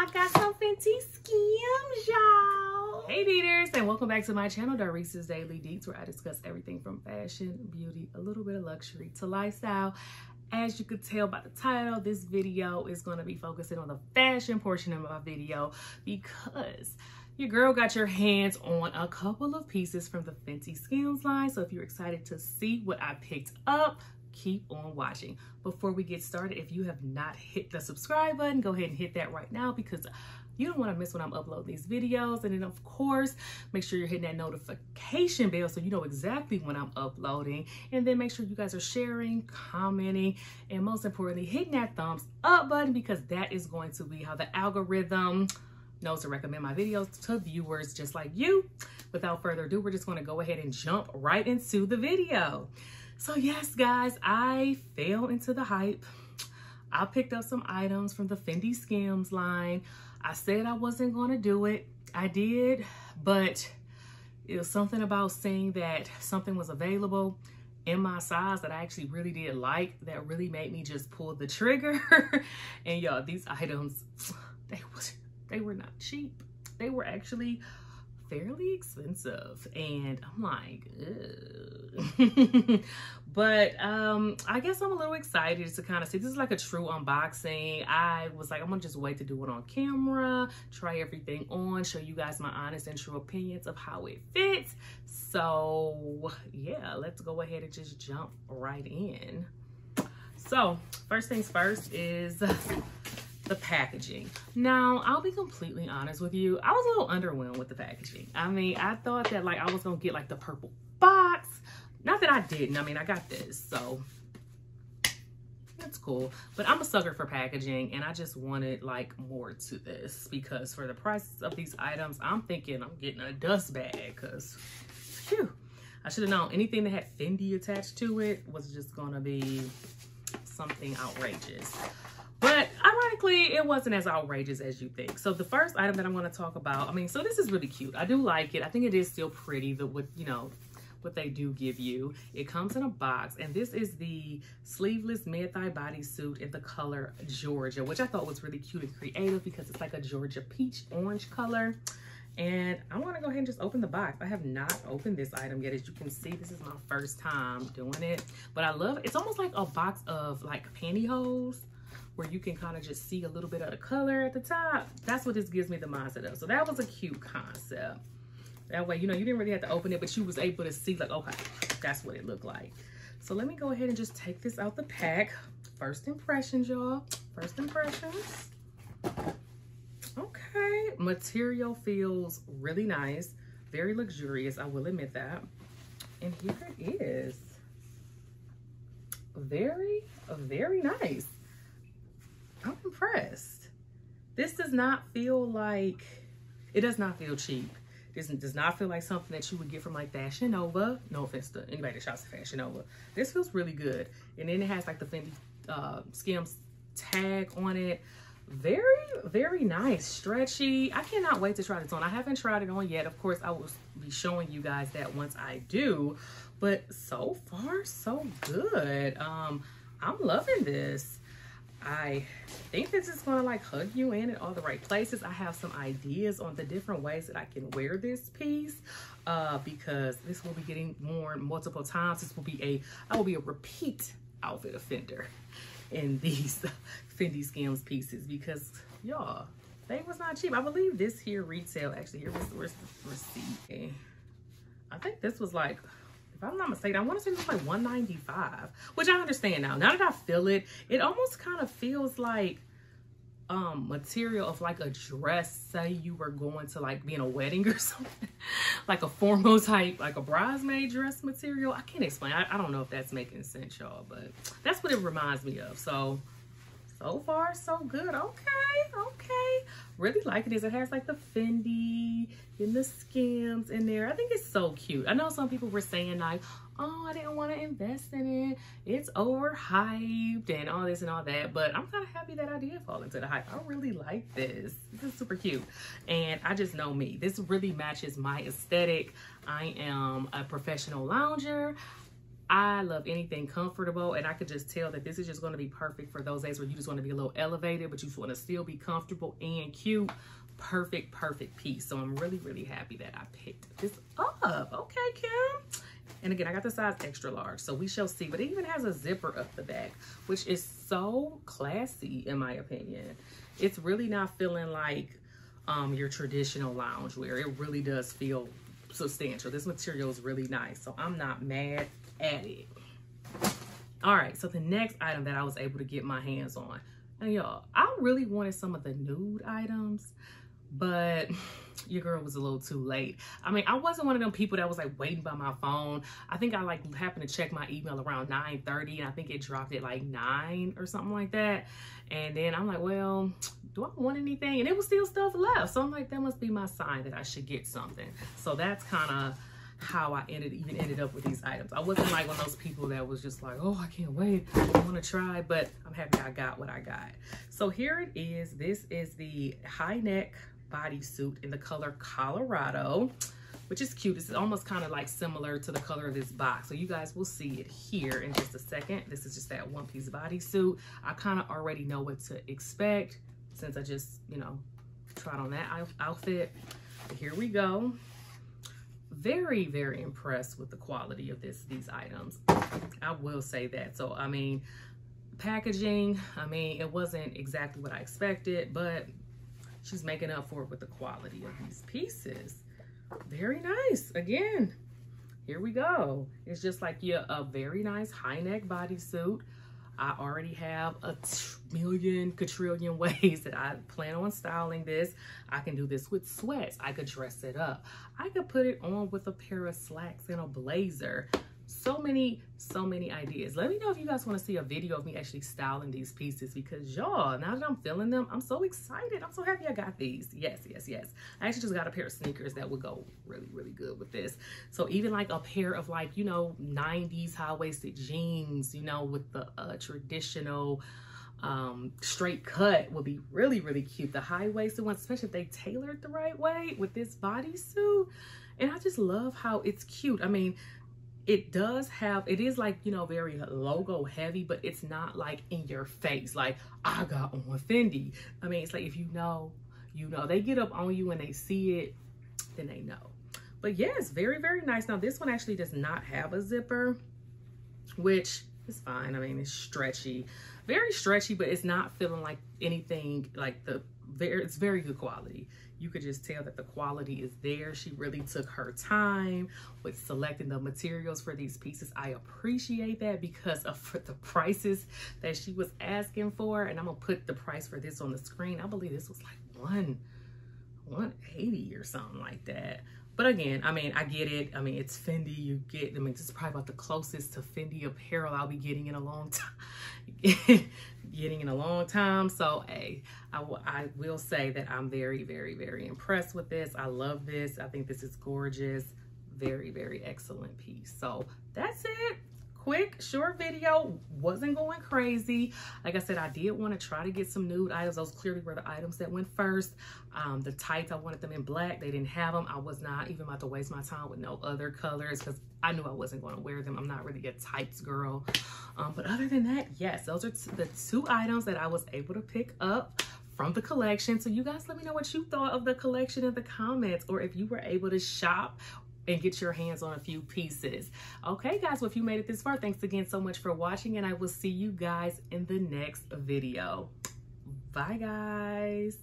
I got some FENDI SKIMS, y'all. Hey deeters, and welcome back to my channel, Darisa's Daily Deets, where I discuss everything from fashion, beauty, a little bit of luxury to lifestyle. As you could tell by the title, this video is going to be focusing on the fashion portion of my video because your girl got your hands on a couple of pieces from the FENDI SKIMS line. So if you're excited to see what I picked up, keep on watching. Before we get started, if you have not hit the subscribe button, go ahead and hit that right now because you don't want to miss when I'm uploading these videos. And then of course, make sure you're hitting that notification bell so you know exactly when I'm uploading. And then make sure you guys are sharing, commenting, and most importantly, hitting that thumbs up button because that is going to be how the algorithm knows to recommend my videos to viewers just like you. Without further ado, we're just going to go ahead and jump right into the video. So yes, guys, I fell into the hype. I picked up some items from the FENDI SKIMS line. I said I wasn't going to do it. I did, but it was something about seeing that something was available in my size that I actually really did like that really made me just pull the trigger. And y'all, these items, they were not cheap. They were actually fairly expensive, and I'm like, ugh. But I guess I'm a little excited to kind of see. This is like a true unboxing. I was like, I'm gonna just wait to do it on camera, try everything on, show you guys my honest and true opinions of how it fits. So yeah, let's go ahead and just jump right in. So first things first is the packaging. Now, I'll be completely honest with you. I was a little underwhelmed with the packaging. I mean, I thought that like I was gonna get like the purple box. Not that I didn't. I mean, I got this, so that's cool. But I'm a sucker for packaging, and I just wanted like more to this because for the price of these items, I'm thinking I'm getting a dust bag because, phew, I should have known anything that had FENDI attached to it was just gonna be something outrageous. But ironically, it wasn't as outrageous as you think. So the first item that I'm going to talk about, I mean, so this is really cute. I do like it. I think it is still pretty, what they do give you. It comes in a box, and this is the sleeveless mid-thigh bodysuit in the color Georgia, which I thought was really cute and creative because it's like a Georgia peach orange color. And I want to go ahead and just open the box. I have not opened this item yet. As you can see, this is my first time doing it. But I love it. It's almost like a box of like pantyhose, where you can kind of just see a little bit of the color at the top. That's what this gives me the mindset of. So that was a cute concept. That way, you know, you didn't really have to open it, but you was able to see like, okay, that's what it looked like. So let me go ahead and just take this out the pack. First impressions, y'all. First impressions. Okay, material feels really nice. Very luxurious, I will admit that. And here it is. Very, very nice. I'm impressed. This does not feel like, it does not feel cheap. This does not feel like something that you would get from like Fashion Nova. No offense to anybody that shops at Fashion Nova. This feels really good. And then it has like the FENDI SKIMS tag on it. Very, very nice, stretchy. I cannot wait to try this on. I haven't tried it on yet. Of course, I will be showing you guys that once I do. But so far, so good. I'm loving this. I think this is gonna like hug you in at all the right places. I have some ideas on the different ways that I can wear this piece because this will be getting worn multiple times. This will be I will be a repeat outfit offender in these FENDI SKIMS pieces because y'all, they was not cheap. I believe this here retail, actually here, where's the receipt? I think this was like, if I'm not mistaken, I want to say it's like $195, which I understand now. Now that I feel it, it almost kind of feels like material of like a dress. Say you were going to like be in a wedding or something, like a formal type, like a bridesmaid dress material. I can't explain. I don't know if that's making sense, y'all, but that's what it reminds me of. So far, so good. Okay. Really liking this. It has like the FENDI and the SKIMS in there. I think it's so cute. I know some people were saying like, oh, I didn't want to invest in it. It's overhyped and all this and all that. But I'm kind of happy that I did fall into the hype. I really like this. This is super cute. And I just know me. This really matches my aesthetic. I am a professional lounger. I love anything comfortable, and I could just tell that this is just going to be perfect for those days where you just want to be a little elevated, but you just want to still be comfortable and cute. Perfect piece. So I'm really, really happy that I picked this up. Okay, Kim. And again, I got the size extra large, so we shall see. But it even has a zipper up the back, which is so classy in my opinion. It's really not feeling like your traditional loungewear. It really does feel substantial. This material is really nice, so I'm not mad at it. All right, so the next item that I was able to get my hands on, and y'all, I really wanted some of the nude items, but your girl was a little too late. I mean, I wasn't one of them people that was like waiting by my phone. I think I like happened to check my email around 9:30, and I think it dropped at like 9 or something like that. And then I'm like, well, do I want anything? And it was still stuff left. So I'm like, that must be my sign that I should get something. So that's kind of how I ended up with these items. I wasn't like one of those people that was just like, oh, I can't wait, I want to try, but I'm happy I got what I got. So here it is. This is the high neck bodysuit in the color Colorado, which is cute. This is almost kind of like similar to the color of this box. So you guys will see it here in just a second. This is just that one-piece bodysuit. I kind of already know what to expect since I just, you know, tried on that outfit. But here we go. Very, very impressed with the quality of these items. I will say that. So, I mean, packaging, I mean, it wasn't exactly what I expected, but she's making up for it with the quality of these pieces. Very nice. Again, here we go. It's just like a very nice high neck bodysuit. I already have a million quadrillion ways that I plan on styling this. I can do this with sweats. I could dress it up. I could put it on with a pair of slacks and a blazer. So many ideas. Let me know if you guys want to see a video of me actually styling these pieces, because y'all, now that I'm feeling them, I'm so excited. I'm so happy I got these. Yes. I actually just got a pair of sneakers that would go really, really good with this. So even like a pair of like, you know, 90s high-waisted jeans, you know, with the traditional straight cut would be really, really cute. The high-waisted ones, especially if they tailored the right way with this bodysuit. And I just love how it's cute. I mean, it is like, you know, very logo heavy, but it's not like in your face. Like, I got on FENDI. I mean, it's like, if you know, they get up on you and they see it, then they know. But yes, very, very nice. Now this one actually does not have a zipper, which is fine. I mean, it's stretchy, very stretchy, but it's not feeling like anything like it's very good quality. You could just tell that the quality is there. She really took her time with selecting the materials for these pieces. I appreciate that because of the prices that she was asking for. And I'm gonna put the price for this on the screen. I believe this was like $180 or something like that. But again, I mean, I get it. I mean, it's FENDI. I mean, this is probably about the closest to FENDI apparel I'll be getting in a long time. So, hey, I will say that I'm very, very, very impressed with this. I love this. I think this is gorgeous. Very, very excellent piece. So that's it. Quick, short video. Wasn't going crazy. Like I said, I did want to try to get some nude items. Those clearly were the items that went first. The tights, I wanted them in black. They didn't have them. I was not even about to waste my time with no other colors because I knew I wasn't going to wear them. I'm not really a tights girl. But other than that, yes, those are the two items that I was able to pick up from the collection. So you guys let me know what you thought of the collection in the comments, or if you were able to shop and get your hands on a few pieces. Okay, guys, well, if you made it this far, thanks again so much for watching, and I will see you guys in the next video. Bye, guys.